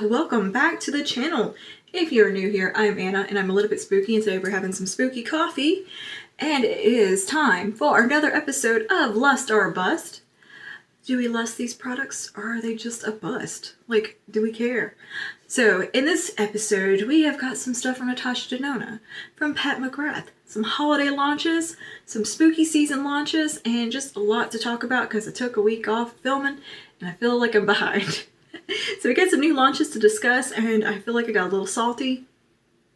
welcome back to the channel. If you're new here, I'm Anna and I'm a little bit spooky, and today we're having some spooky coffee, and it is time for another episode of Lust or Bust. Do we lust these products, or are they just a bust? Like, do we care? So in this episode, we have got some stuff from Natasha Denona, from Pat McGrath, some holiday launches, some spooky season launches, and just a lot to talk about because I took a week off filming and I feel like I'm behind. So we got some new launches to discuss, and I feel like I got a little salty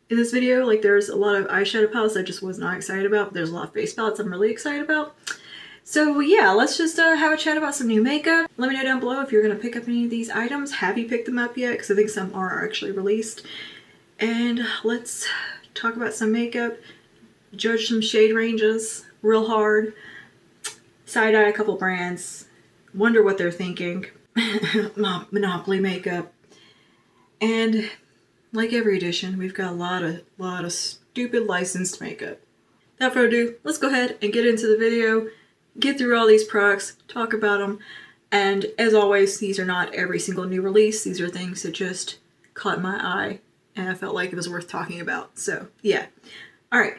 in this video. Like, there's a lot of eyeshadow palettes I just was not excited about, but there's a lot of face palettes I'm really excited about. So yeah, let's just have a chat about some new makeup. Let me know down below if you're going to pick up any of these items. Have you picked them up yet? Because I think some are actually released. And let's talk about some makeup, judge some shade ranges real hard, side-eye a couple brands, wonder what they're thinking. Monopoly makeup, and like every edition, we've got a lot of stupid licensed makeup. Without further ado, let's go ahead and get into the video, get through all these products, talk about them, and as always, these are not every single new release. These are things that just caught my eye and I felt like it was worth talking about. So yeah, all right,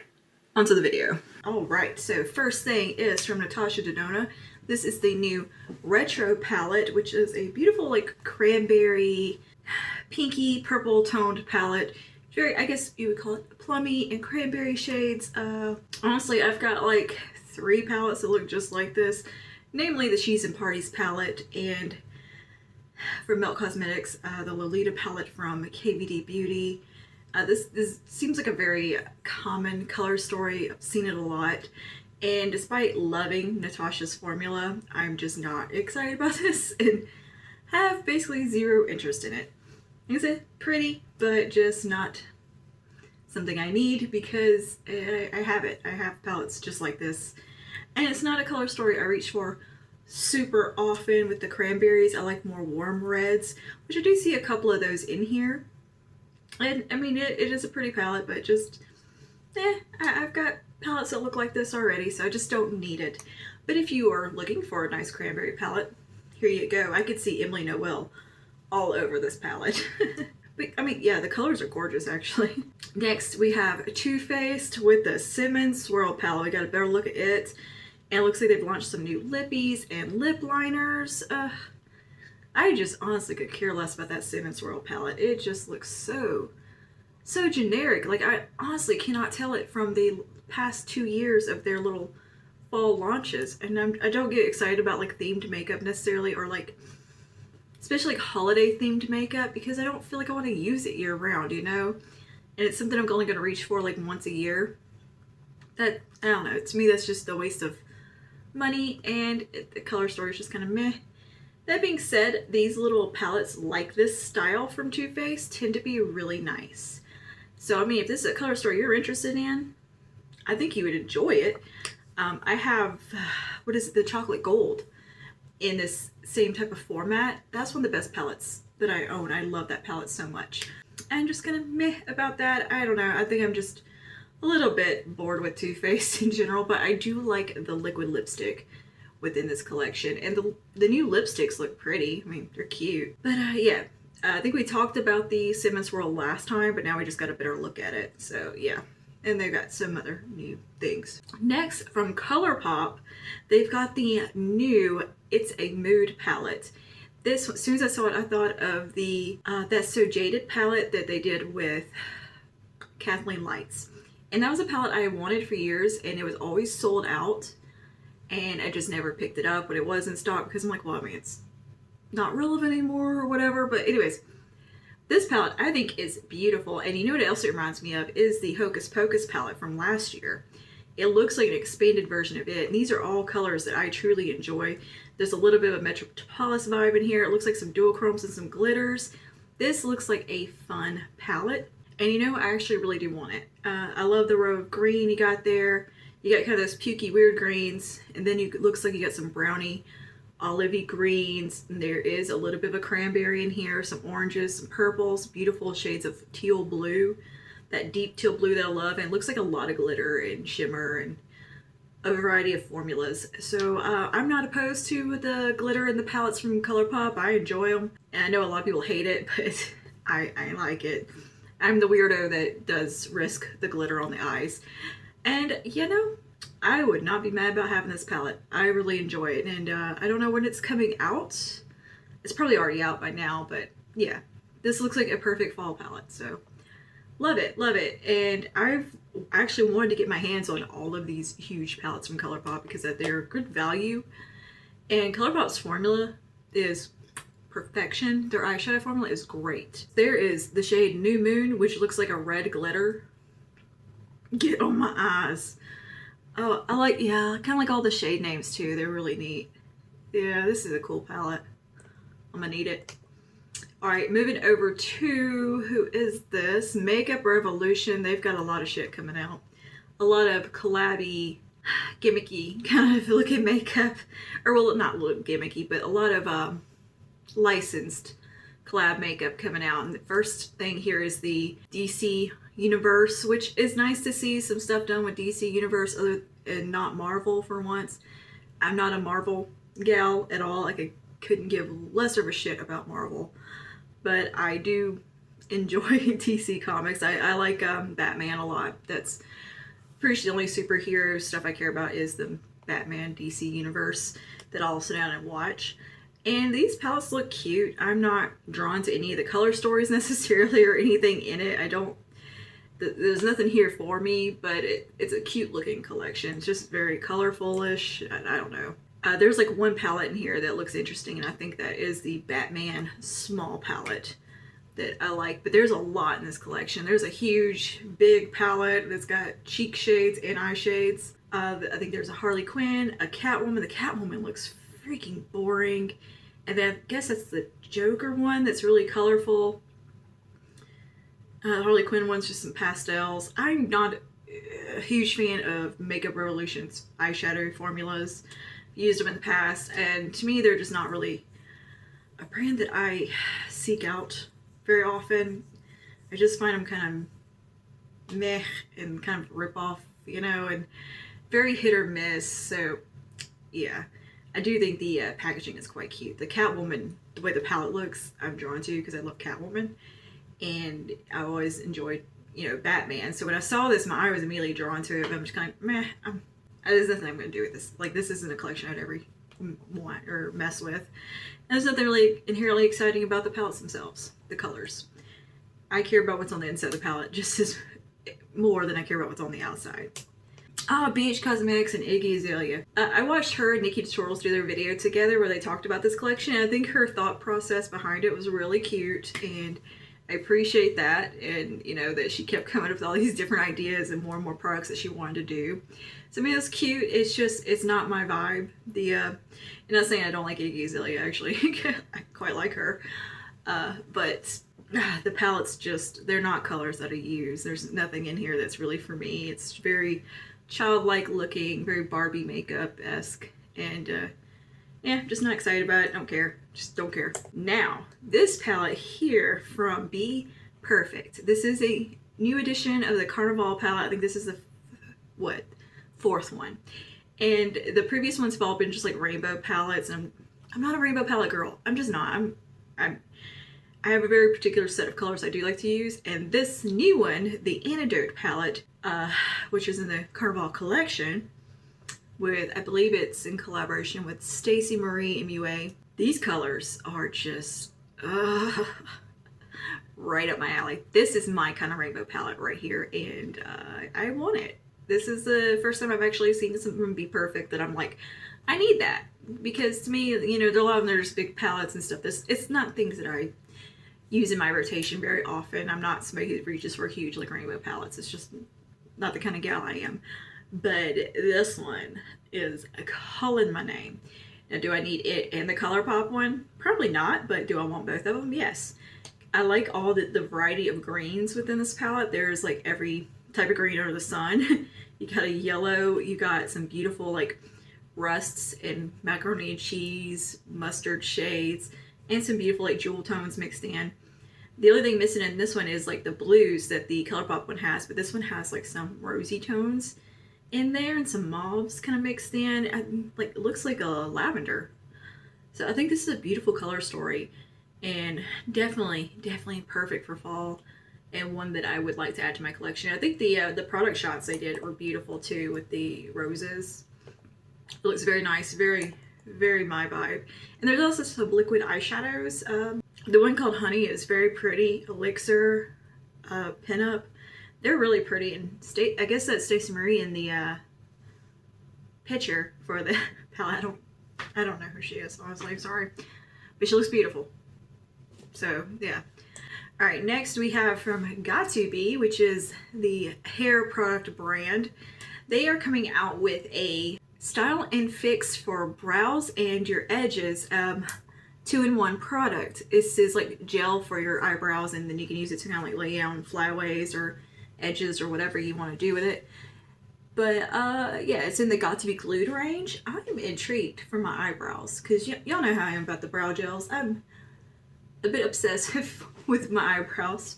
onto the video. All right, so first thing is from Natasha Denona. This is the new Retro palette, which is a beautiful, like, cranberry, pinky, purple toned palette. Very, I guess you would call it plummy and cranberry shades. Honestly, I've got like 3 palettes that look just like this. Namely the She's and Parties palette, and from Melt Cosmetics, the Lolita palette from KVD Beauty. This seems like a very common color story. I've seen it a lot. And despite loving Natasha's formula, I'm just not excited about this and have basically zero interest in it. Is it pretty, but just not something I need, because I have it. I have palettes just like this. And it's not a color story I reach for super often with the cranberries. I like more warm reds, which I do see a couple of those in here. And I mean, it is a pretty palette, but just, I've got palettes that look like this already, so I just don't need it. But if you are looking for a nice cranberry palette, here you go. I could see Emily Noel all over this palette. But I mean, yeah, the colors are gorgeous actually. Next we have Too Faced with the Cinnamon Swirl palette. We got a better look at it, and it looks like they've launched some new lippies and lip liners. I just honestly could care less about that Cinnamon Swirl palette. It just looks so generic. Like, I honestly cannot tell it from the past 2 years of their little fall launches. And I don't get excited about like themed makeup necessarily, or like especially like holiday themed makeup, because I don't feel like I want to use it year round, you know? And it's something I'm only going to reach for like once a year. That, I don't know, to me that's just a waste of money, and the color story is just kind of meh. That being said, these little palettes like this style from Too Faced tend to be really nice. So I mean, if this is a color story you're interested in, I think you would enjoy it. I have, what is it, the Chocolate Gold in this same type of format. That's one of the best palettes that I own. I love that palette so much. I'm just kind of meh about that. I don't know. I think I'm just a little bit bored with Too Faced in general, but I do like the liquid lipstick within this collection. And the new lipsticks look pretty. I mean, they're cute. But yeah, I think we talked about the Cinnamon Swirl last time, but now we just got a better look at it. So yeah. And they've got some other new things. Next, from ColourPop, they've got the new It's a Mood palette. This, as soon as I saw it, I thought of the That's So Jaded palette that they did with Kathleen Lights. And that was a palette I wanted for years, and it was always sold out. And I just never picked it up when it was in stock, because I'm like, well, I mean, it's not relevant anymore or whatever. But anyways, this palette I think is beautiful. And you know what else it reminds me of is the Hocus Pocus palette from last year. It looks like an expanded version of it. And these are all colors that I truly enjoy. There's a little bit of a Metropolis vibe in here. It looks like some dual chromes and some glitters. This looks like a fun palette. And you know, I actually really do want it. I love the row of green you got there. You got kind of those pukey weird greens. And then it looks like you got some brownie olivey greens, and there is a little bit of a cranberry in here, some oranges, some purples, beautiful shades of teal blue, that deep teal blue that I love. And it looks like a lot of glitter and shimmer, and a variety of formulas. So I'm not opposed to the glitter and the palettes from ColourPop. I enjoy them. And I know a lot of people hate it, but I like it. I'm the weirdo that does risk the glitter on the eyes. And, I would not be mad about having this palette. I really enjoy it. And I don't know when it's coming out. It's probably already out by now, but yeah. This looks like a perfect fall palette. So love it, love it. And I've actually wanted to get my hands on all of these huge palettes from ColourPop because they're good value. And ColourPop's formula is perfection. Their eyeshadow formula is great. There is the shade New Moon, which looks like a red glitter. Get on my eyes. Oh, I kind of like all the shade names too. They're really neat. Yeah, this is a cool palette. I'm gonna need it. Alright, moving over to, who is this? Makeup Revolution. They've got a lot of shit coming out. A lot of collabby, gimmicky kind of looking makeup. Or, well, not look gimmicky, but a lot of licensed collab makeup coming out. And the first thing here is the DC Universe, which is nice to see some stuff done with DC Universe other and not Marvel for once. I'm not a Marvel gal at all. Like, I couldn't give less of a shit about Marvel. But I do enjoy DC Comics. I like Batman a lot. That's pretty much the only superhero stuff I care about is the Batman DC Universe that I'll sit down and watch. And these palettes look cute. I'm not drawn to any of the color stories necessarily or anything in it. There's nothing here for me, but it's a cute looking collection. It's just very colorful-ish. I don't know. There's like one palette in here that looks interesting, and I think that is the Batman small palette that I like. But there's a lot in this collection. There's a huge, big palette that's got cheek shades and eye shades. I think there's a Harley Quinn, a Catwoman. The Catwoman looks freaking boring. And then I guess that's the Joker one that's really colorful. Harley Quinn one's just some pastels. I'm not a huge fan of Makeup Revolution's eyeshadow formulas. Used them in the past, and to me they're just not really a brand that I seek out very often. I just find them kind of meh and kind of rip off, and very hit or miss. So yeah, I do think the packaging is quite cute. The Catwoman, the way the palette looks, I'm drawn to because I love Catwoman, and I always enjoyed Batman. So when I saw this, my eye was immediately drawn to it. But I'm just kind of meh. There's nothing I'm going to do with this. Like, this isn't a collection I'd ever want or mess with. And there's nothing really inherently exciting about the palettes themselves, the colors. I care about what's on the inside of the palette just as more than I care about what's on the outside. BH Cosmetics and Iggy Azalea. I watched her and Nikki Tutorials do their video together where they talked about this collection. And I think her thought process behind it was really cute, and I appreciate that, and that she kept coming up with all these different ideas and more products that she wanted to do. So I mean, it's cute. It's just, it's not my vibe. And not saying I don't like Iggy Azalea, actually. I quite like her. But the palettes just, they're not colors that I use. There's nothing in here that's really for me. It's very childlike looking, very Barbie makeup-esque. And yeah, just not excited about it. Don't care. Just don't care. Now, this palette here from Be Perfect. This is a new edition of the Carnival palette. I think this is the, fourth one. And the previous ones have all been just like rainbow palettes. And I'm not a rainbow palette girl. I'm just not. I have a very particular set of colors I do like to use. And this new one, the Antidote palette, which is in the Carnival collection, with, I believe it's in collaboration with Stacey Marie MUA. These colors are just right up my alley. This is my kind of rainbow palette right here, and I want it. This is the first time I've actually seen something Be Perfect that I'm like, I need that. Because to me, there are a lot of them, there's big palettes and stuff. It's not things that I use in my rotation very often. I'm not somebody who reaches for huge like rainbow palettes. It's just not the kind of gal I am. But this one is calling my name. Now, do I need it and the ColourPop one? Probably not, but do I want both of them? Yes. I like all the variety of greens within this palette. There's like every type of green under the sun. You got a yellow, you got some beautiful like rusts and macaroni and cheese, mustard shades, and some beautiful like jewel tones mixed in. The only thing missing in this one is like the blues that the ColourPop one has, but this one has like some rosy tones in there and some mauves kind of mixed in. Like, it looks like a lavender. So I think this is a beautiful color story, and definitely perfect for fall, and one that I would like to add to my collection. I think the product shots they did were beautiful too with the roses. It looks very nice, very my vibe. And there's also some liquid eyeshadows. The one called Honey is very pretty. Elixir, Pinup. They're really pretty. And I guess that's Stacey Marie in the picture for the palette. I don't know who she is, honestly. I'm sorry. But she looks beautiful. So, yeah. Alright, next we have from Got2b, which is the hair product brand. They are coming out with a Style and Fix for brows and your edges 2-in-1 product. This is like gel for your eyebrows, and then you can use it to kind of like lay down flyaways or edges or whatever you want to do with it. But yeah, it's in the Got2b Glued range. I'm intrigued for my eyebrows because y'all know how I am about the brow gels. I'm a bit obsessive with my eyebrows,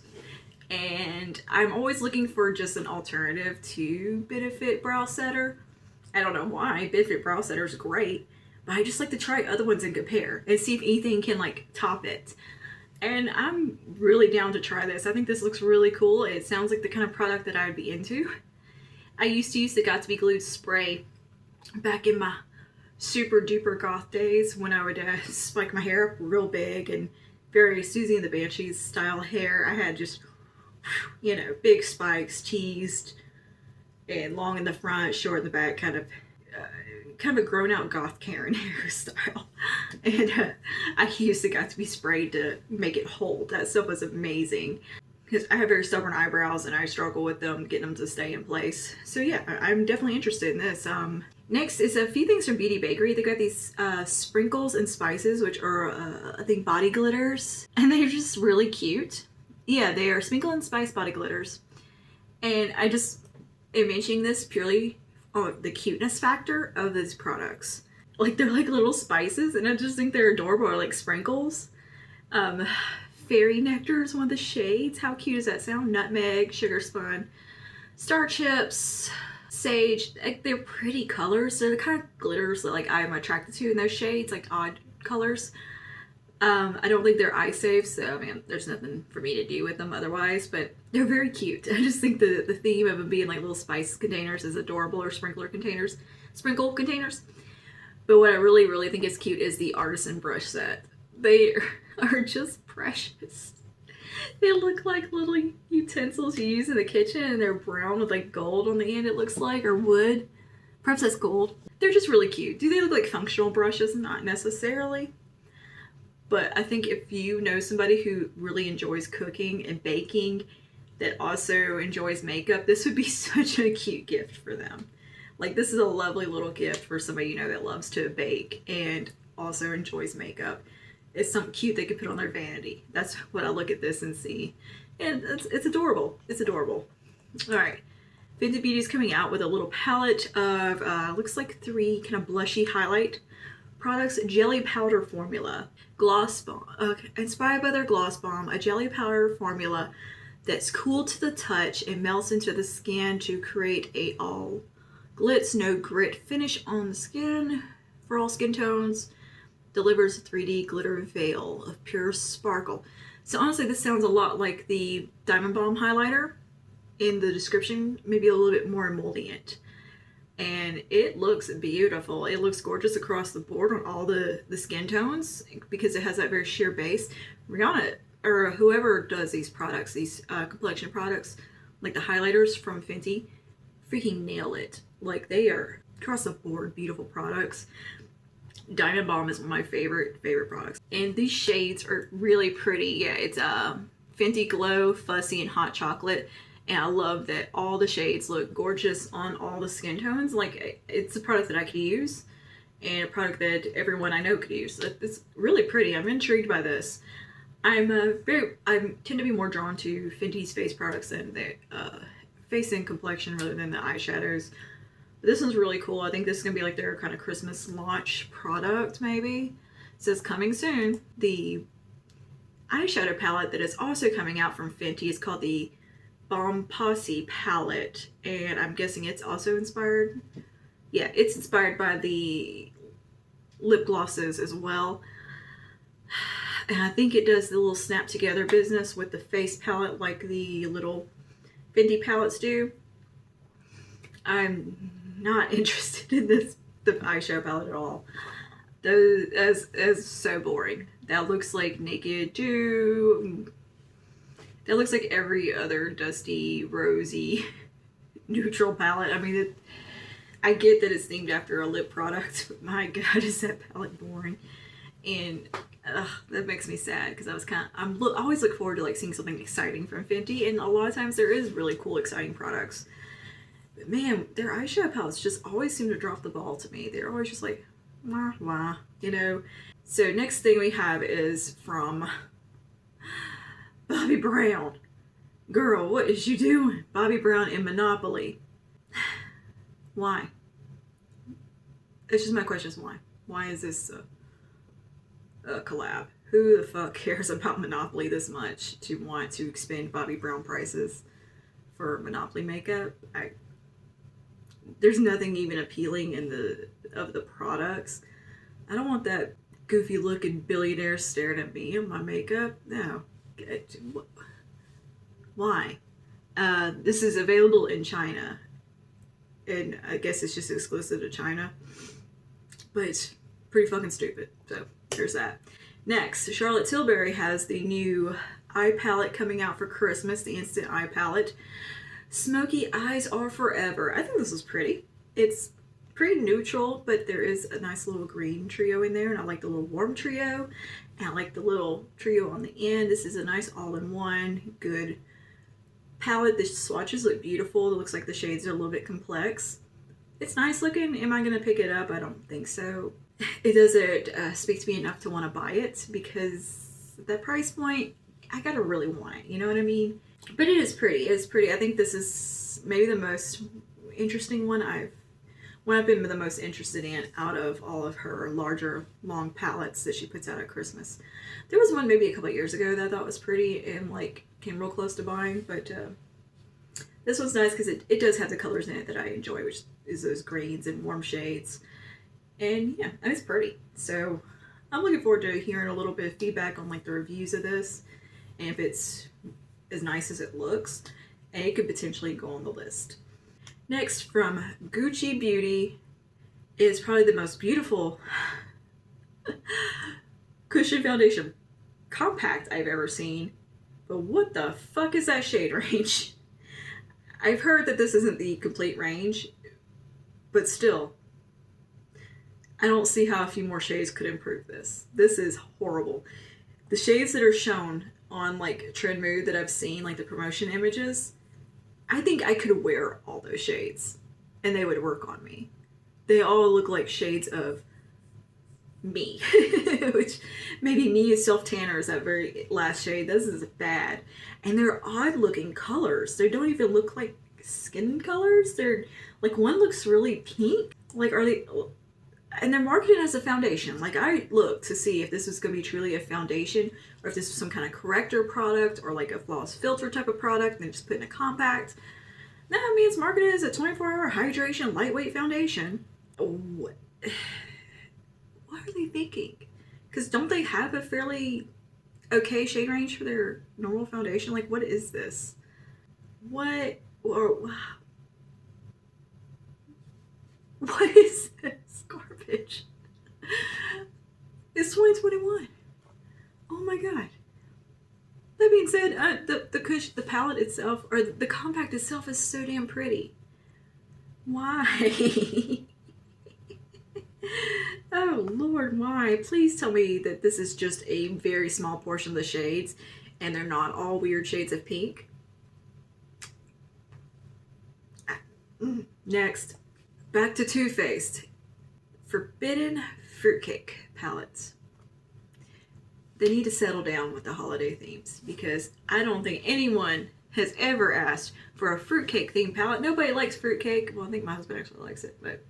and I'm always looking for just an alternative to Benefit Brow Setter. I don't know why. Benefit Brow Setter is great, but I just like to try other ones and compare and see if anything can like top it. And I'm really down to try this. I think this looks really cool. It sounds like the kind of product that I would be into. I used to use the Got2b Glued spray back in my super duper goth days when I would spike my hair up real big and very Susie and the Banshees style hair. I had just, you know, big spikes, teased, and long in the front, short in the back, kind of a grown out goth Karen hairstyle. And I used the Got2b spray to make it hold. That stuff was amazing. Because I have very stubborn eyebrows and I struggle with them, getting them to stay in place. So yeah, I'm definitely interested in this. Next is a few things from Beauty Bakery. They got these sprinkles and spices, which are, I think, body glitters. And they're just really cute. Yeah, they are sprinkle and spice body glitters. And I just am mentioning this purely on the cuteness factor of these products. Like, they're like little spices, and I just think they're adorable, or like sprinkles. Fairy Nectar is one of the shades. How cute does that sound? Nutmeg, Sugar Spun, Star Chips, Sage. Like, they're pretty colors. They're the kind of glitters that like I'm attracted to in those shades, like odd colors. I don't think they're eye safe, so I mean, there's nothing for me to do with them otherwise, but they're very cute. I just think the theme of them being like little spice containers is adorable, or sprinkle containers. But what I really think is cute is the artisan brush set. They are just precious. They look like little utensils you use in the kitchen, and they're brown with like gold on the end, it looks like, or wood. Perhaps that's gold. They're just really cute. Do they look like functional brushes? Not necessarily. But I think if you know somebody who really enjoys cooking and baking that also enjoys makeup, this would be such a cute gift for them. Like, this is a lovely little gift for somebody you know that loves to bake and also enjoys makeup. It's something cute they could put on their vanity. That's what I look at this and see. And it's adorable. It's adorable. Alright. Fenty Beauty is coming out with a little palette of, looks like 3 kind of blushy highlight products. Jelly powder formula. Gloss Bomb. Inspired by their Gloss Bomb, a jelly powder formula that's cool to the touch and melts into the skin to create a all glitz, no grit finish on the skin for all skin tones. Delivers a 3D glitter veil of pure sparkle. So honestly, this sounds a lot like the Diamond Balm highlighter in the description, maybe a little bit more emollient. And it looks beautiful. It looks gorgeous across the board on all the skin tones because it has that very sheer base. Rihanna, or whoever does these products, these complexion products, like the highlighters from Fenty, freaking nail it. Like, they are across the board beautiful products. Diamond Balm is one of my favorite products. And these shades are really pretty. Yeah, it's Fenty Glow, Fussy, and Hot Chocolate. And I love that all the shades look gorgeous on all the skin tones. Like, it's a product that I could use, and a product that everyone I know could use. It's really pretty. I'm intrigued by this. I tend to be more drawn to Fenty's face products than the face and complexion rather than the eyeshadows. But this one's really cool. I think this is gonna be like their kind of Christmas launch product, maybe. It says coming soon. The eyeshadow palette that is also coming out from Fenty is called the Bomb Posse palette, and I'm guessing it's also inspired. Yeah, it's inspired by the lip glosses as well. And I think it does the little snap together business with the face palette like the little Fendi palettes do. I'm not interested in the eyeshadow palette at all. Those as so boring. That looks like Naked too. That looks like every other dusty, rosy, neutral palette. I mean, I get that it's named after a lip product, but my god, is that palette boring. And that makes me sad because I always look forward to like seeing something exciting from Fenty, and a lot of times there is really cool, exciting products. But man, their eyeshadow palettes just always seem to drop the ball to me. They're always just like, wah, wah, you know. So next thing we have is from Bobbi Brown. Girl, what is you doing? Bobbi Brown in Monopoly. Why? It's just my question is why? Why is this a collab? Who the fuck cares about Monopoly this much to want to expend Bobbi Brown prices for Monopoly makeup? There's nothing even appealing in the products. I don't want that goofy looking billionaire staring at me in my makeup. No. Why? This is available in China, and I guess it's just exclusive to China, but it's pretty fucking stupid. So there's that. Next, Charlotte Tilbury has the new eye palette coming out for Christmas, the Instant Eye Palette. Smoky Eyes Are Forever. I think this is pretty. It's pretty neutral, but there is a nice little green trio in there, and I like the little warm trio, and I like the little trio on the end. This is a nice all-in-one, good palette. The swatches look beautiful. It looks like the shades are a little bit complex. It's nice looking. Am I going to pick it up? I don't think so. It doesn't speak to me enough to want to buy it because that price point, I gotta really want it. You know what I mean? But it is pretty. It is pretty. I think this is maybe the most interesting one I've been the most interested in out of all of her larger, long palettes that she puts out at Christmas. There was one maybe a couple of years ago that I thought was pretty and like came real close to buying, but this one's nice because it does have the colors in it that I enjoy, which is those greens and warm shades. And yeah, and it's pretty. So I'm looking forward to hearing a little bit of feedback on like the reviews of this, and if it's as nice as it looks, and it could potentially go on the list. Next, from Gucci Beauty, is probably the most beautiful cushion foundation compact I've ever seen. But what the fuck is that shade range? I've heard that this isn't the complete range, but still, I don't see how a few more shades could improve this. This is horrible. The shades that are shown on like Trend Mood that I've seen, like the promotion images, I think I could wear all those shades and they would work on me. They all look like shades of me, which maybe me as self-tanner is that very last shade. This is bad. And they're odd looking colors. They don't even look like skin colors. They're like, one looks really pink. Like, are they, and they're marketed as a foundation. Like, I looked to see if this was going to be truly a foundation or if this was some kind of corrector product or like a flawless filter type of product and they just put in a compact. No, I mean, it's marketed as a 24-hour hydration lightweight foundation. What are they thinking? Because don't they have a fairly okay shade range for their normal foundation? Like, what is this? What is this garbage? It's 2021. Oh my god. That being said, the palette itself, or the compact itself, is so damn pretty. Why? Oh Lord, why? Please tell me that this is just a very small portion of the shades and they're not all weird shades of pink. Next, back to Too Faced. Forbidden Fruitcake palettes. They need to settle down with the holiday themes because I don't think anyone has ever asked for a fruitcake themed palette. Nobody likes fruitcake. Well, I think my husband actually likes it, but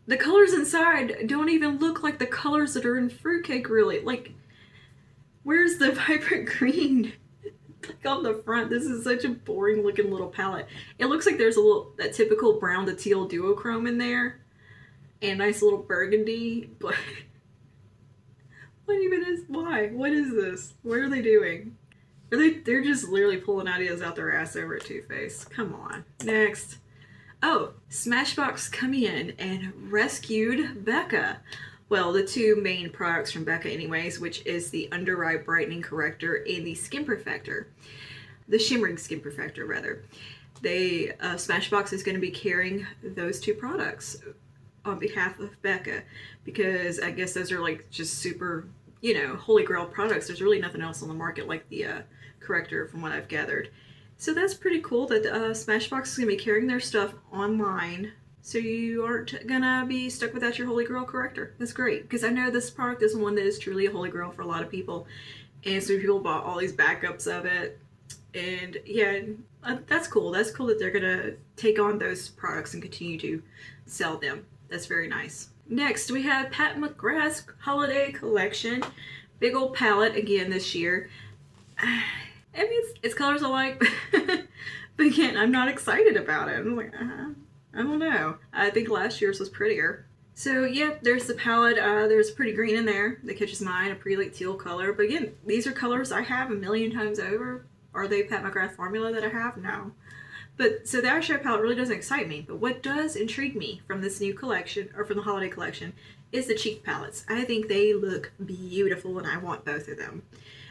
the colors inside don't even look like the colors that are in fruitcake, really. Like, where's the vibrant green? Like on the front, this is such a boring looking little palette. It looks like there's that typical brown to teal duochrome in there. And nice little burgundy, but why? What is this? What are they doing? They're just literally pulling ideas out their ass over at Too Faced. Come on. Next. Oh, Smashbox come in and rescued Becca. Well, the two main products from Becca anyways, which is the Under Eye Brightening Corrector and the Skin Perfector. The Shimmering Skin Perfector, rather. Smashbox is going to be carrying those two products on behalf of Becca, because I guess those are like just super, holy grail products. There's really nothing else on the market like the corrector from what I've gathered. So that's pretty cool that Smashbox is going to be carrying their stuff online, so you aren't going to be stuck without your holy grail corrector. That's great, because I know this product is one that is truly a holy grail for a lot of people, and so people bought all these backups of it. And yeah, that's cool. That's cool that they're going to take on those products and continue to sell them. That's very nice. Next, we have Pat McGrath's Holiday Collection. Big old palette again this year. I mean, it's colors I like, but again, I'm not excited about it. I'm like, I don't know. I think last year's was prettier. So yeah, there's the palette. There's a pretty green in there that catches my eye, a pretty like teal color. But again, these are colors I have a million times over. Are they Pat McGrath formula that I have? No. But so the eyeshadow palette really doesn't excite me. But what does intrigue me from this new collection, or from the holiday collection, is the cheek palettes. I think they look beautiful and I want both of them.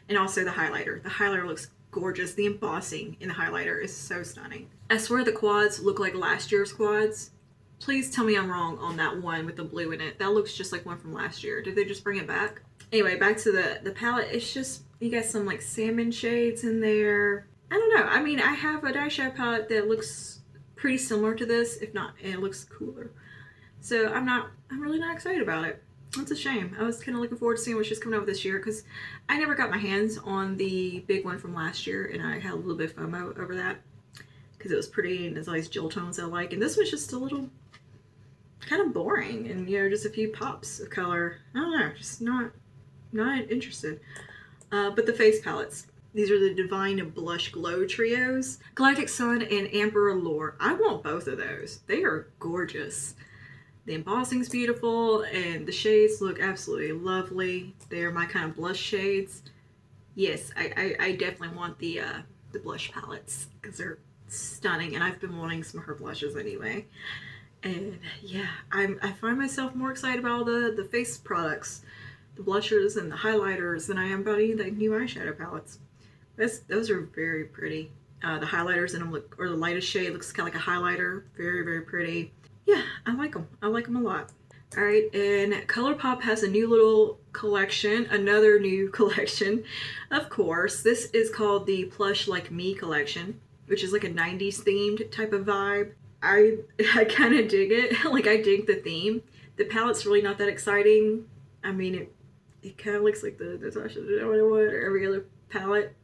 And also the highlighter. The highlighter looks gorgeous. The embossing in the highlighter is so stunning. I swear the quads look like last year's quads. Please tell me I'm wrong on that one with the blue in it. That looks just like one from last year. Did they just bring it back? Anyway, back to the palette. It's just, you got some like salmon shades in there. I don't know. I mean, I have a eyeshadow palette that looks pretty similar to this, if not, and it looks cooler. So I'm really not excited about it. That's a shame. I was kind of looking forward to seeing what she's coming out with this year, because I never got my hands on the big one from last year, and I had a little bit of FOMO over that because it was pretty and there's all these gel tones I like. And this was just a little kind of boring, and just a few pops of color. I don't know, just not interested. But the face palettes. These are the Divine Blush Glow Trios. Galactic Sun and Amber Allure. I want both of those. They are gorgeous. The embossing's beautiful, and the shades look absolutely lovely. They are my kind of blush shades. Yes, I definitely want the blush palettes, because they're stunning, and I've been wanting some of her blushes anyway. And yeah, I find myself more excited about the face products, the blushers and the highlighters, than I am about any of the new eyeshadow palettes. Those are very pretty. The highlighters in them look, or the lightest shade looks kind of like a highlighter. Very, very pretty. Yeah, I like them. I like them a lot. All right, and ColourPop has a new little collection, another new collection, of course. This is called the Plush Like Me collection, which is like a 90s themed type of vibe. I kind of dig it. Like, I dig the theme. The palette's really not that exciting. I mean, it kind of looks like the Natasha or every other palette.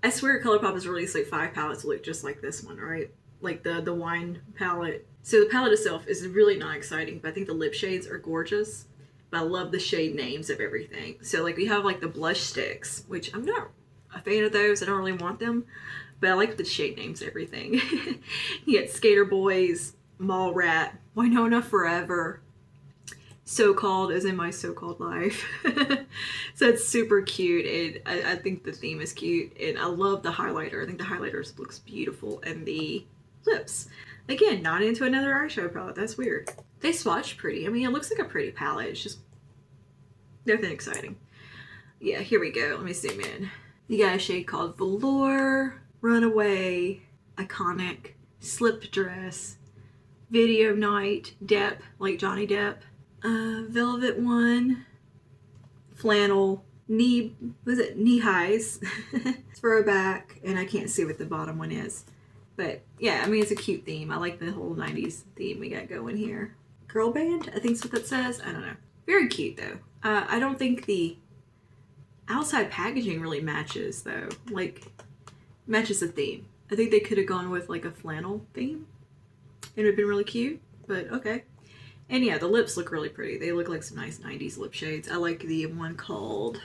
I swear ColourPop has released like 5 palettes that look just like this one, right? Like the wine palette. So the palette itself is really not exciting, but I think the lip shades are gorgeous. But I love the shade names of everything. So like we have like the blush sticks, which I'm not a fan of those. I don't really want them, but I like the shade names of everything. You get Skater Boys, Mall Rat, Winona Forever, So-Called as in my so-called life. So it's super cute, and I think the theme is cute, and I love the highlighter. I think the highlighter looks beautiful, and the lips. Again, not into another eyeshadow palette. That's weird. They swatch pretty. I mean, it looks like a pretty palette. It's just nothing exciting. Yeah, here we go. Let me zoom in. You got a shade called Velour, Runaway, Iconic, Slip Dress, Video Night, Depp, like Johnny Depp, Velvet one, Flannel, Knee highs, Throwback, and I can't see what the bottom one is. But yeah, I mean, it's a cute theme. I like the whole 90s theme we got going here. Girl band, I think is what that says. I don't know. Very cute though. I don't think the outside packaging really matches though. Like, matches the theme. I think they could have gone with like a flannel theme. It would have been really cute, but okay. And yeah, the lips look really pretty. They look like some nice 90s lip shades. I like the one called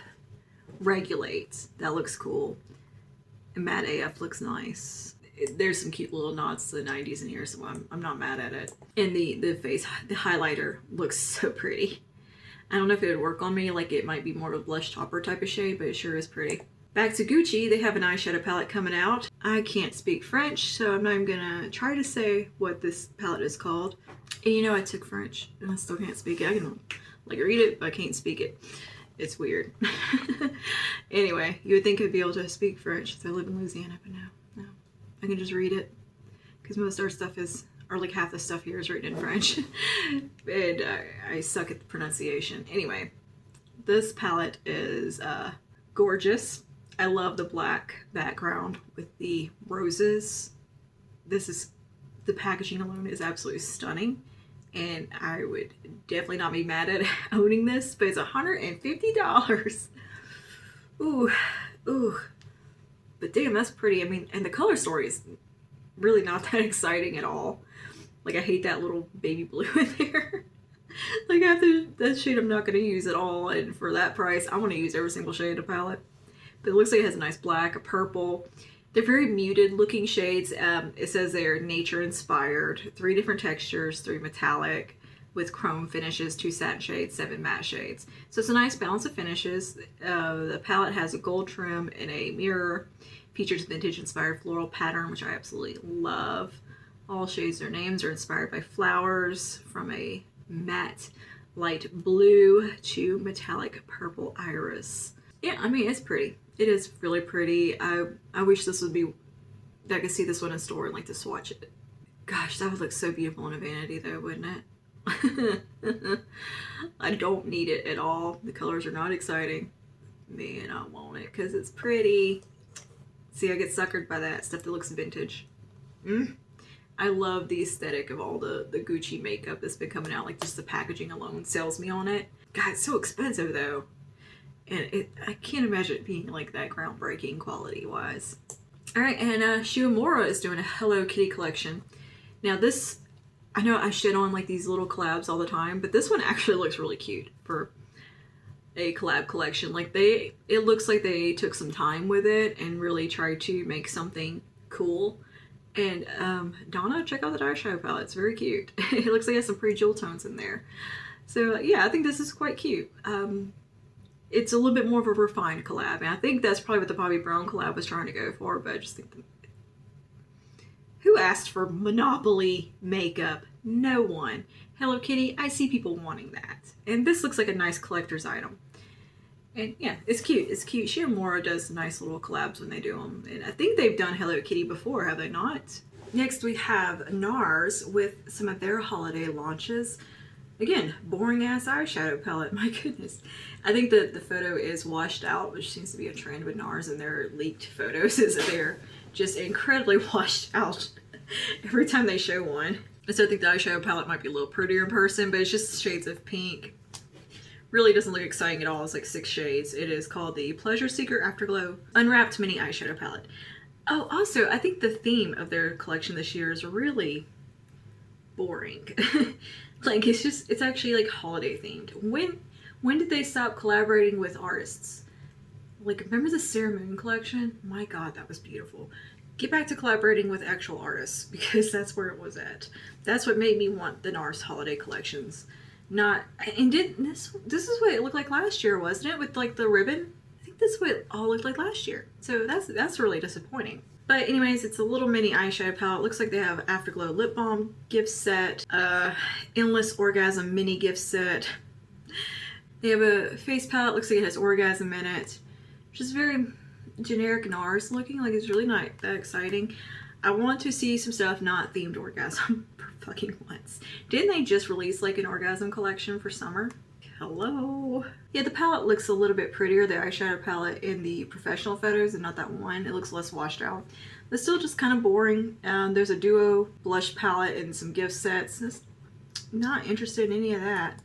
Regulate. That looks cool. And Matte AF looks nice. There's some cute little nods to the 90s in here, so I'm not mad at it. And the highlighter looks so pretty. I don't know if it would work on me, like it might be more of a blush topper type of shade, but it sure is pretty. Back to Gucci, they have an eyeshadow palette coming out. I can't speak French, so I'm not even gonna try to say what this palette is called. And you know I took French, and I still can't speak it. I can like read it, but I can't speak it. It's weird. Anyway, you would think I'd be able to speak French since I live in Louisiana, but no. I can just read it, because most of our stuff is, or like half the stuff here is written in French. And I suck at the pronunciation. Anyway, this palette is gorgeous. I love the black background with the roses. The packaging alone is absolutely stunning. And I would definitely not be mad at owning this, but it's $150. Ooh. But damn, that's pretty. I mean, and the color story is really not that exciting at all. Like, I hate that little baby blue in there. Like, after that shade I'm not going to use at all, and for that price, I want to use every single shade of the palette. But it looks like it has a nice black, a purple. They're very muted looking shades. It says they're nature inspired. 3 different textures, 3 metallic with chrome finishes, 2 satin shades, 7 matte shades. So it's a nice balance of finishes. The palette has a gold trim and a mirror. Features vintage inspired floral pattern, which I absolutely love. All shades, their names are inspired by flowers, from a matte light blue to metallic purple iris. Yeah, I mean, it's pretty. It is really pretty. I wish this would be, I could see this one in store and like to swatch it. Gosh, that would look so beautiful in a vanity though, wouldn't it? I don't need it at all. The colors are not exciting. Man, I want it because it's pretty. See, I get suckered by that stuff that looks vintage. I love the aesthetic of all the Gucci makeup that's been coming out. Like, just the packaging alone sells me on it. God, it's so expensive though. And I can't imagine it being like that groundbreaking quality wise. Alright, and Shuamura is doing a Hello Kitty collection. Now this, I know I shit on like these little collabs all the time, but this one actually looks really cute for a collab collection. Like, it looks like they took some time with it and really tried to make something cool. And Donna, check out the eyeshadow palette. It's very cute. It looks like it has some pretty jewel tones in there. So yeah, I think this is quite cute. It's a little bit more of a refined collab, and I think that's probably what the Bobbi Brown collab was trying to go for, but I just think who asked for Monopoly makeup? No one. Hello Kitty, I see people wanting that. And this looks like a nice collector's item. And yeah, it's cute. It's cute. Shuamura does nice little collabs when they do them. And I think they've done Hello Kitty before, have they not? Next we have NARS with some of their holiday launches. Again, boring ass eyeshadow palette, my goodness. I think that the photo is washed out, which seems to be a trend with NARS and their leaked photos, is that they're just incredibly washed out every time they show one. So I think the eyeshadow palette might be a little prettier in person, but it's just shades of pink. Really doesn't look exciting at all. It's like 6 shades. It is called the Pleasure Seeker Afterglow Unwrapped Mini Eyeshadow Palette. Oh, also, I think the theme of their collection this year is really boring. Like, it's actually like holiday themed. When did they stop collaborating with artists? Like, remember the Sarah Moon collection? My God, that was beautiful. Get back to collaborating with actual artists, because that's where it was at. That's what made me want the NARS holiday collections. This is what it looked like last year, wasn't it? With like the ribbon? I think this is what it all looked like last year. So that's really disappointing. But anyways, it's a little mini eyeshadow palette. Looks like they have Afterglow lip balm gift set, Endless Orgasm mini gift set. They have a face palette. Looks like it has Orgasm in it. Just very generic NARS looking. Like, it's really not that exciting. I want to see some stuff not themed orgasm for fucking once. Didn't they just release like an orgasm collection for summer? Hello. Yeah, the palette looks a little bit prettier, the eyeshadow palette, in the professional photos and not that one. It looks less washed out, but still just kind of boring. There's a duo blush palette and some gift sets. Just not interested in any of that.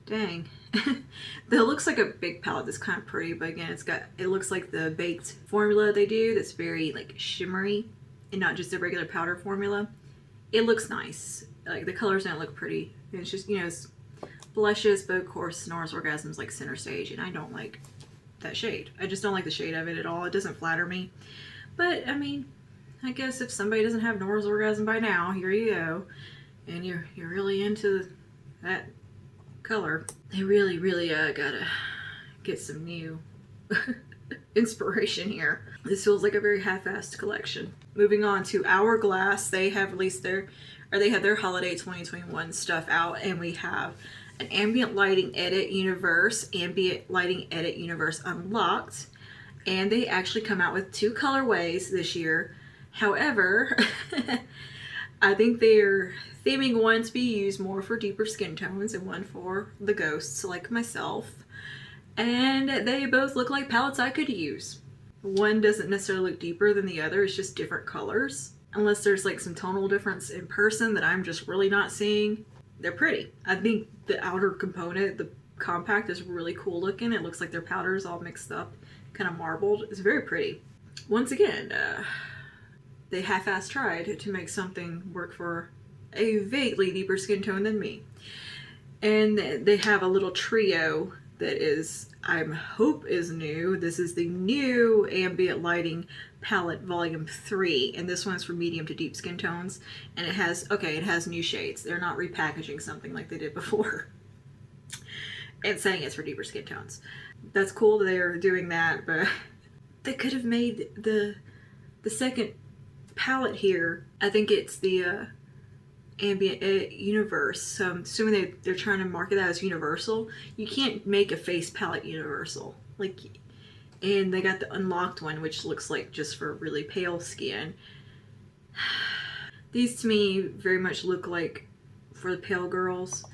Dang. That looks like a big palette that's kind of pretty, but again, it looks like the baked formula they do that's very like shimmery and not just a regular powder formula. It looks nice. Like, the colors don't look pretty. It's just, you know, it's blushes, but of course NARS Orgasm's like center stage, and I don't like that shade. I just don't like the shade of it at all. It doesn't flatter me. But, I mean, I guess if somebody doesn't have Nora's orgasm by now, here you go. And you're really into that color. They really, really gotta get some new inspiration here. This feels like a very half-assed collection. Moving on to Hourglass, they have released their holiday 2021 stuff out, and we have an ambient lighting edit universe unlocked, and they actually come out with 2 colorways this year. However, I think they're theming one to be used more for deeper skin tones and one for the ghosts like myself. And they both look like palettes I could use. One doesn't necessarily look deeper than the other, it's just different colors. Unless there's like some tonal difference in person that I'm just really not seeing. They're pretty. I think the outer component, the compact, is really cool looking. It looks like their powder is all mixed up, kind of marbled. It's very pretty. Once again, they half-assed tried to make something work for a vaguely deeper skin tone than me. And they have a little trio that is, I hope is new. This is the new Ambient Lighting Palette Volume 3, and this one's for medium to deep skin tones. And it has new shades. They're not repackaging something like they did before and saying it's for deeper skin tones. That's cool that they're doing that, but they could have made the second palette here, I think it's the Ambient Universe, so I'm assuming they're trying to market that as universal. You can't make a face palette universal. Like, and they got the unlocked one, which looks like just for really pale skin. These to me very much look like for the pale girls.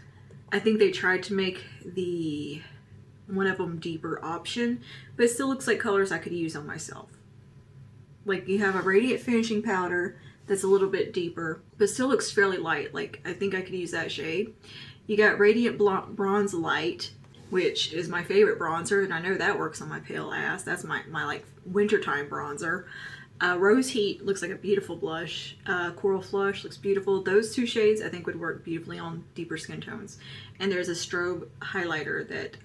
I think they tried to make the one of them deeper option, but it still looks like colors I could use on myself. Like, you have a Radiant Finishing Powder that's a little bit deeper, but still looks fairly light. Like, I think I could use that shade. You got Radiant Bronze Light, which is my favorite bronzer, and I know that works on my pale ass. That's my like wintertime bronzer. Rose Heat looks like a beautiful blush. Coral Flush looks beautiful. Those 2 shades I think would work beautifully on deeper skin tones. And there's a strobe highlighter that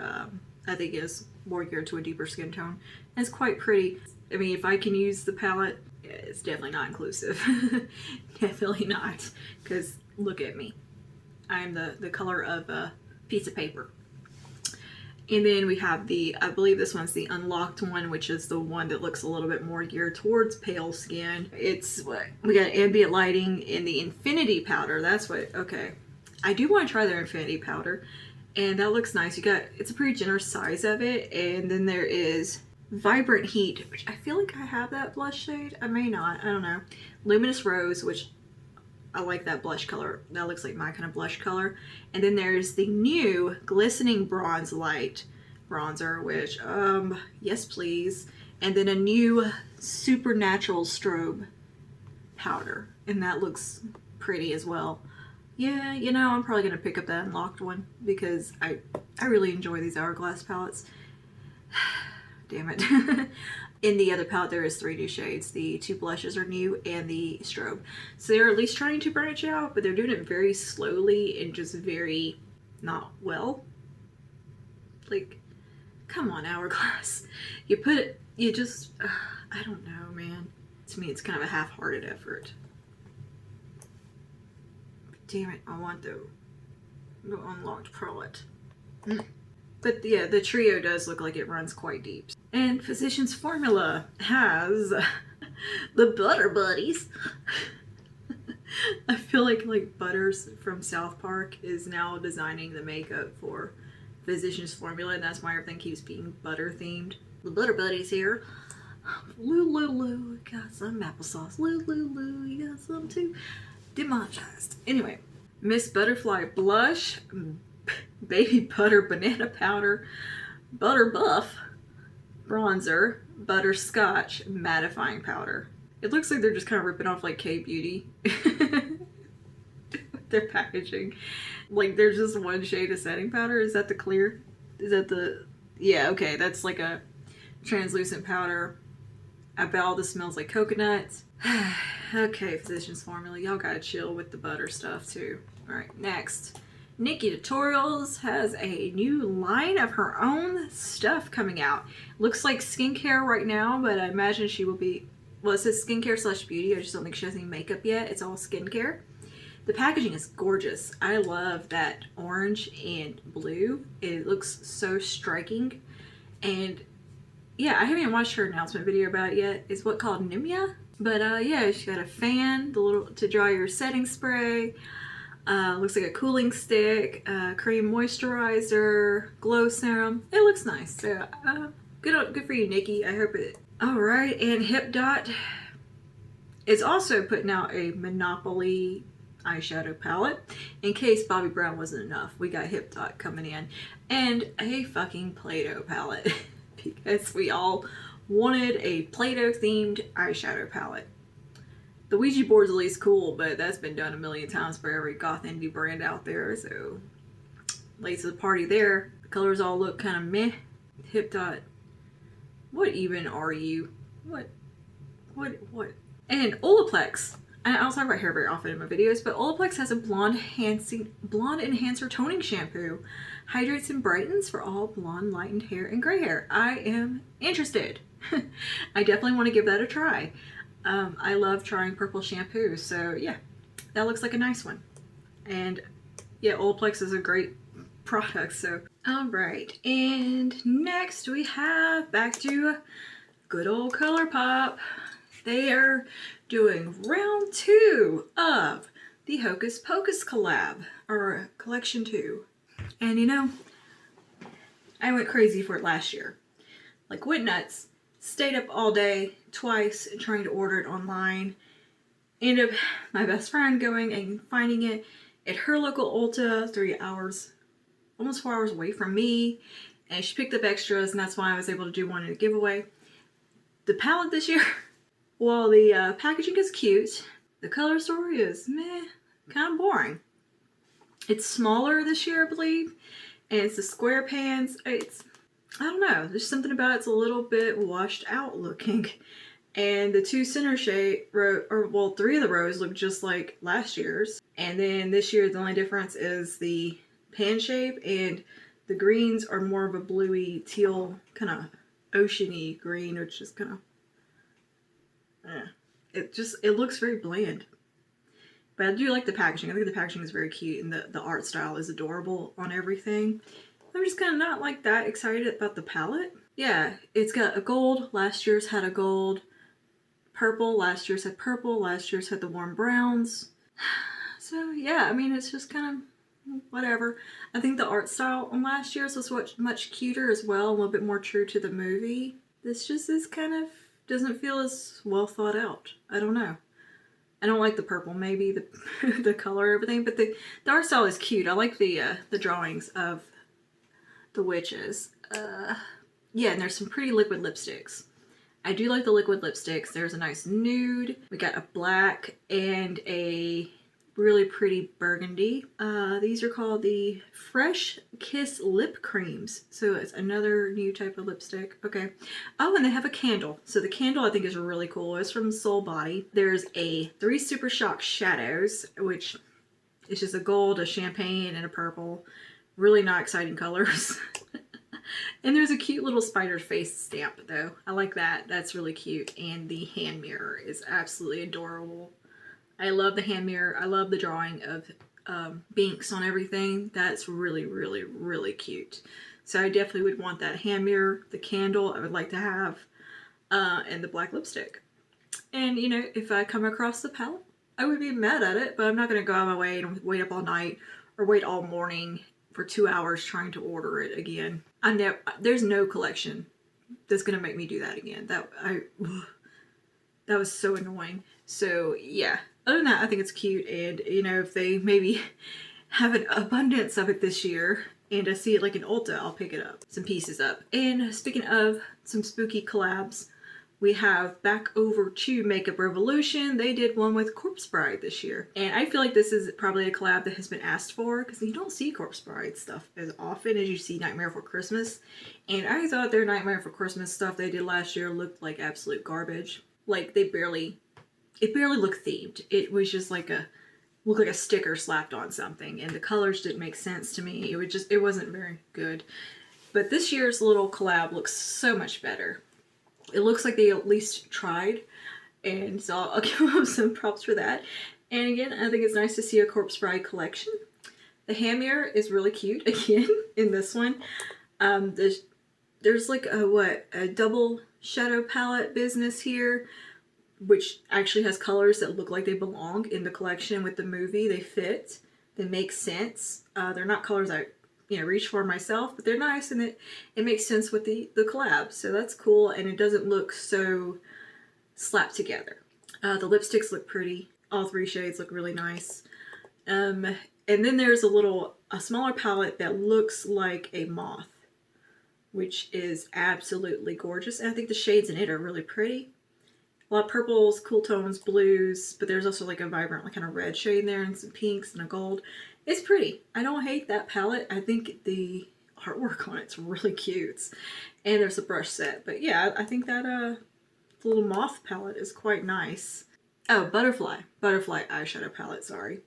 I think is more geared to a deeper skin tone. And it's quite pretty. I mean, if I can use the palette, it's definitely not inclusive. Definitely not. Because look at me. I'm the color of a piece of paper. And then we have I believe this one's the unlocked one, which is the one that looks a little bit more geared towards pale skin. We got ambient lighting in the Infinity Powder. That's what, okay. I do want to try their Infinity Powder. And that looks nice. It's a pretty generous size of it. And then there is Vibrant Heat, which I feel like I have that blush shade. I may not, I don't know. Luminous Rose, which I like that blush color. That looks like my kind of blush color. And then there's the new Glistening Bronze Light bronzer, which, yes please. And then a new Supernatural Strobe powder. And that looks pretty as well. Yeah, you know, I'm probably going to pick up that unlocked one because I really enjoy these Hourglass palettes. Damn it. In the other palette, there is 3 new shades. The 2 blushes are new and the strobe. So they're at least trying to branch out, but they're doing it very slowly and just very not well. Like, come on, Hourglass. I don't know, man. To me, it's kind of a half-hearted effort. Damn it, I want the unlocked palette. But yeah, the trio does look like it runs quite deep. And Physicians Formula has the Butter Buddies. I feel like Butters from South Park is now designing the makeup for Physicians Formula, and that's why everything keeps being butter themed. The Butter Buddies here. Lou, got some applesauce. Lou, you got some too. Demonetized. Anyway, Miss Butterfly Blush, Baby Butter Banana Powder, Butter Buff Bronzer, Butterscotch Mattifying Powder. It looks like they're just kind of ripping off like K-Beauty. Their packaging. Like, there's just one shade of setting powder. Is that the clear? Is that the... Yeah, okay, that's like a translucent powder. I bet all this smells like coconuts. Okay, Physicians Formula, y'all gotta chill with the butter stuff too. Alright, next. Nikki Tutorials has a new line of her own stuff coming out. Looks like skincare right now, but I imagine she will be well, it says skincare slash beauty. I just don't think she has any makeup yet. It's all skincare. The packaging is gorgeous. I love that orange and blue. It looks so striking. And yeah, I haven't even watched her announcement video about it yet. It's what called Nimya. But yeah, she's got a fan, the little to dry your setting spray. Looks like a cooling stick, cream moisturizer, glow serum. It looks nice. So good for you, Nikki. I hope it. All right, and Hip Dot is also putting out a Monopoly eyeshadow palette. In case Bobbi Brown wasn't enough, we got Hip Dot coming in, and a fucking Play-Doh palette because we all wanted a Play-Doh themed eyeshadow palette. The Ouija board's at least cool, but that's been done a million times for every goth indie brand out there, so late to the party there. The colors all look kind of meh. Hip Dot, what even are you? What? And Olaplex. I'll talk about hair very often in my videos, but Olaplex has a blonde enhancer toning shampoo. Hydrates and brightens for all blonde, lightened hair and gray hair. I am interested. I definitely want to give that a try. I love trying purple shampoo, so yeah, that looks like a nice one. And yeah, Olaplex is a great product, so. Alright, and next we have back to good old ColourPop. They are doing round 2 of the Hocus Pocus collab, or collection 2. And you know, I went crazy for it last year. Like, went nuts. Stayed up all day, twice, trying to order it online. Ended up my best friend going and finding it at her local Ulta, 3 hours, almost 4 hours away from me. And she picked up extras, and that's why I was able to do one in a giveaway. The palette this year, while the packaging is cute, the color story is meh, kind of boring. It's smaller this year, I believe, and it's the square pans. I don't know, there's something about it's a little bit washed out looking. And the 2 center shade, 3 of the rows look just like last year's. And then this year, the only difference is the pan shape, and the greens are more of a bluey, teal, kind of oceany green, which is kind of, it looks very bland. But I do like the packaging. I think the packaging is very cute, and the art style is adorable on everything. I'm just kind of not like that excited about the palette. Yeah, it's got a gold. Last year's had a gold. Purple. Last year's had purple. Last year's had the warm browns. So yeah, I mean, it's just kind of whatever. I think the art style on last year's was much cuter as well, a little bit more true to the movie. This just is kind of, doesn't feel as well thought out. I don't know. I don't like the purple, maybe the the color, everything, but the art style is cute. I like the drawings of the witches. Yeah, and there's some pretty liquid lipsticks. I do like the liquid lipsticks. There's a nice nude. We got a black and a really pretty burgundy. These are called the Fresh Kiss Lip Creams. So it's another new type of lipstick. Okay. Oh, and they have a candle. So the candle I think is really cool. It's from Soul Body. There's a 3 Super Shock Shadows, which is just a gold, a champagne, and a purple. Really not exciting colors. And there's a cute little spider face stamp though. I like that. That's really cute. And the hand mirror is absolutely adorable. I love the hand mirror. I love the drawing of Binks on everything. That's really, really, really cute. So I definitely would want that hand mirror, the candle I would like to have, and the black lipstick. And you know, if I come across the palette, I would be mad at it, but I'm not going to go out of my way and wait up all night or wait all morning for 2 hours trying to order it again. There's no collection that's going to make me do that again. That was so annoying. So yeah, other than that, I think it's cute. And you know, if they maybe have an abundance of it this year and I see it like in Ulta, I'll pick it up, some pieces up. And speaking of some spooky collabs, we have back over to Makeup Revolution. They did one with Corpse Bride this year. And I feel like this is probably a collab that has been asked for because you don't see Corpse Bride stuff as often as you see Nightmare Before Christmas. And I thought their Nightmare Before Christmas stuff they did last year looked like absolute garbage. Like it barely looked themed. It was just like looked like a sticker slapped on something. And the colors didn't make sense to me. It wasn't very good. But this year's little collab looks so much better. It looks like they at least tried. And so I'll give them some props for that. And again, I think it's nice to see a Corpse Bride collection. The hand mirror is really cute again in this one. There's like a double shadow palette business here, which actually has colors that look like they belong in the collection with the movie. They fit. They make sense. They're not colors I reach for myself, but they're nice, and it makes sense with the collab. So that's cool, and it doesn't look so slapped together. The lipsticks look pretty. All 3 shades look really nice. And then there's a smaller palette that looks like a moth, which is absolutely gorgeous. And I think the shades in it are really pretty. A lot of purples, cool tones, blues, but there's also like a vibrant like kind of red shade in there and some pinks and a gold. It's pretty. I don't hate that palette. I think the artwork on it's really cute. And there's a brush set. But yeah, I think that the little moth palette is quite nice. Oh, butterfly eyeshadow palette, sorry.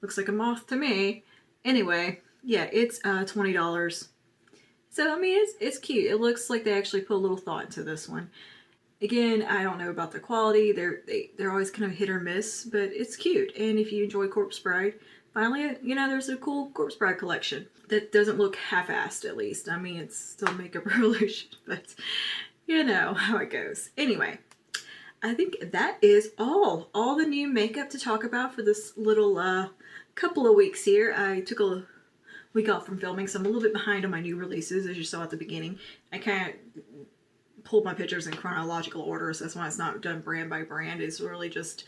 Looks like a moth to me. Anyway, yeah, it's $20. So, I mean, it's cute. It looks like they actually put a little thought into this one. Again, I don't know about the quality. They're always kind of hit or miss, but it's cute. And if you enjoy Corpse Bride, finally, there's a cool Corpse Bride collection that doesn't look half-assed, at least. I mean, it's still Makeup Revolution, but you know how it goes. Anyway, I think that is all the new makeup to talk about for this little couple of weeks here. I took a week off from filming, so I'm a little bit behind on my new releases, as you saw at the beginning. I kind of pulled my pictures in chronological order, so that's why it's not done brand by brand. It's really just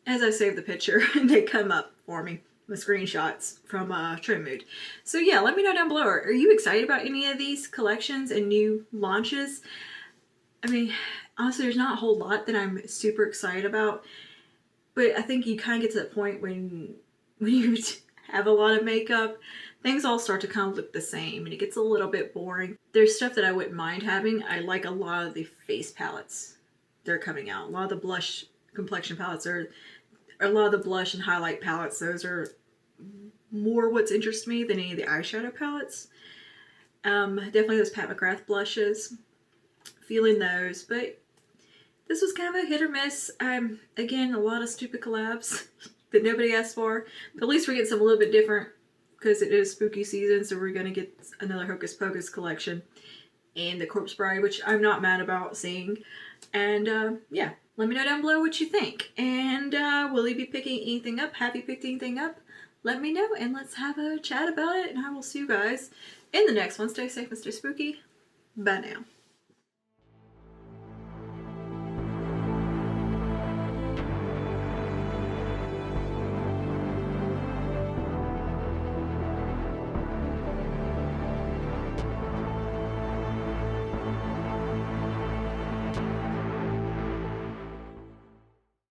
as I save the picture, they come up for me, the screenshots from Trim Mood. So yeah, let me know down below. Are you excited about any of these collections and new launches? I mean, honestly, there's not a whole lot that I'm super excited about, but I think you kind of get to that point when you have a lot of makeup, things all start to kind of look the same, and it gets a little bit boring. There's stuff that I wouldn't mind having. I like a lot of the face palettes they're coming out. A lot of the blush complexion palettes or a lot of the blush and highlight palettes. Those are more what's interests me than any of the eyeshadow palettes. Definitely those Pat McGrath blushes. Feeling those, but this was kind of a hit or miss. Again, a lot of stupid collabs that nobody asked for, but at least we're getting some a little bit different because it is spooky season, so we're gonna get another Hocus Pocus collection and the Corpse Bride, which I'm not mad about seeing. And yeah, let me know down below what you think. And will you be picking anything up? Have you picked anything up? Let me know, and let's have a chat about it. And I will see you guys in the next one. Stay safe and stay spooky. Bye now.